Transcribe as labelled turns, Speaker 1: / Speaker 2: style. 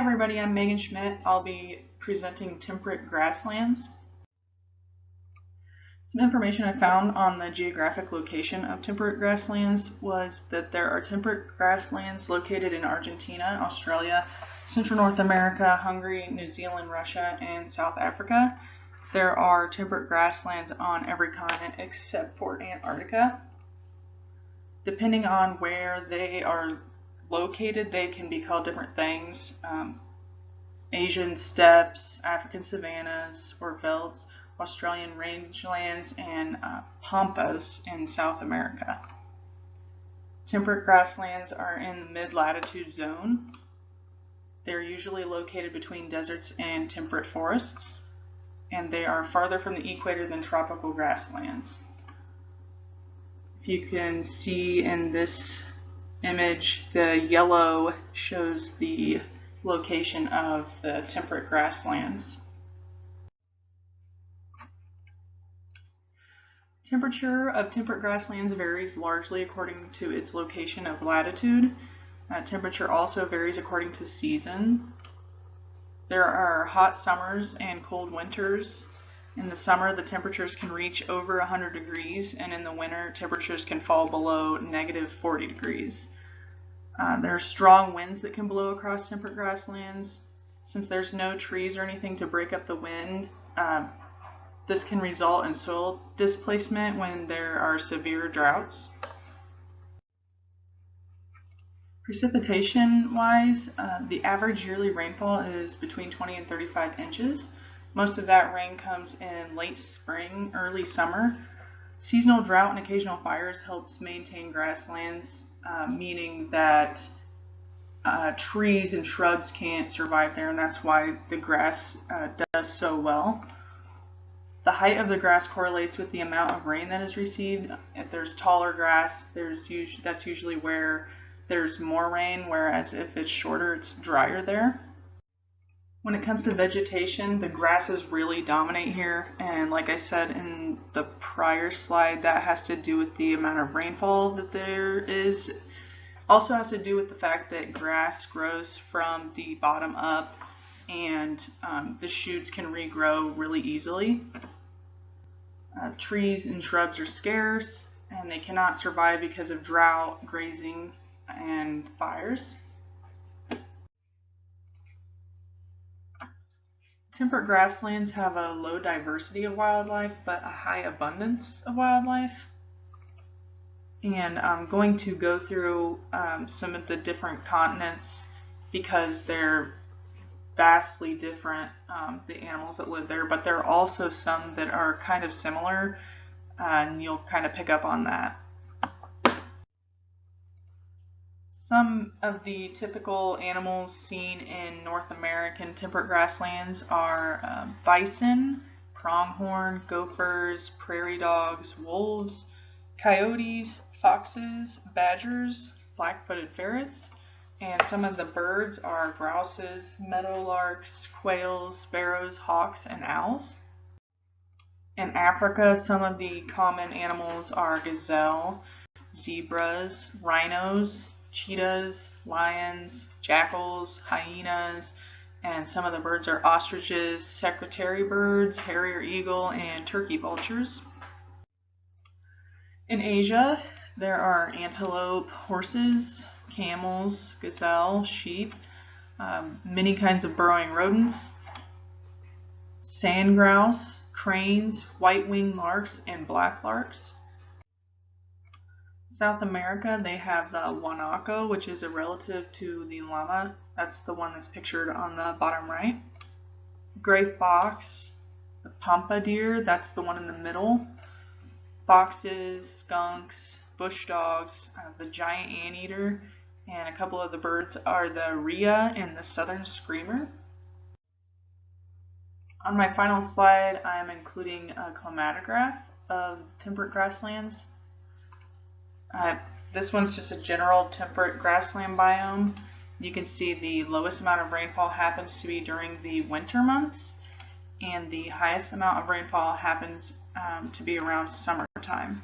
Speaker 1: everybody, I'm Megan Schmidt. I'll be presenting Temperate Grasslands. Some information I found on the geographic location of temperate grasslands was that there are temperate grasslands located in Argentina, Australia, Central North America, Hungary, New Zealand, Russia, and South Africa. There are temperate grasslands on every continent except for Antarctica. Depending on where they are located, they can be called different things. Asian steppes, African savannas or velds, Australian rangelands, and pampas in South America. Temperate grasslands are in the mid-latitude zone. They're usually located between deserts and temperate forests, and they are farther from the equator than tropical grasslands. If you can see in this image, the yellow shows the location of the temperate grasslands. Temperature of temperate grasslands varies largely according to its location of latitude. Temperature also varies according to season. There are hot summers and cold winters. In the summer, the temperatures can reach over 100 degrees, and in the winter, temperatures can fall below -40 degrees. There are strong winds that can blow across temperate grasslands. Since there's no trees or anything to break up the wind, this can result in soil displacement when there are severe droughts. Precipitation-wise, the average yearly rainfall is between 20 and 35 inches. Most of that rain comes in late spring, early summer. Seasonal drought and occasional fires helps maintain grasslands, meaning that trees and shrubs can't survive there, and that's why the grass does so well. The height of the grass correlates with the amount of rain that is received. If there's taller grass, that's usually where there's more rain, whereas if it's shorter, it's drier there. When it comes to vegetation, the grasses really dominate here, and like I said in the prior slide, that has to do with the amount of rainfall that there is. Also has to do with the fact that grass grows from the bottom up, and the shoots can regrow really easily. Trees and shrubs are scarce, and they cannot survive because of drought, grazing, and fires. Temperate grasslands have a low diversity of wildlife, but a high abundance of wildlife. And I'm going to go through some of the different continents because they're vastly different, the animals that live there, but there are also some that are kind of similar, and you'll kind of pick up on that. Some of the typical animals seen in North American temperate grasslands are bison, pronghorn, gophers, prairie dogs, wolves, coyotes, foxes, badgers, black-footed ferrets, and some of the birds are grouses, meadowlarks, quails, sparrows, hawks, and owls. In Africa, some of the common animals are gazelle, zebras, rhinos, cheetahs, lions, jackals, hyenas, and some of the birds are ostriches, secretary birds, harrier eagle, and turkey vultures. In Asia, there are antelope, horses, camels, gazelle, sheep, many kinds of burrowing rodents, sand grouse, cranes, white-winged larks, and black larks. South America, they have the guanaco, which is a relative to the llama. That's the one that's pictured on the bottom right. Gray fox, the pampa deer, that's the one in the middle. Foxes, skunks, bush dogs, the giant anteater, and a couple of the birds are the rhea and the southern screamer. On my final slide, I am including a climatograph of temperate grasslands. This one's just a general temperate grassland biome. You can see the lowest amount of rainfall happens to be during the winter months, and the highest amount of rainfall happens to be around summertime.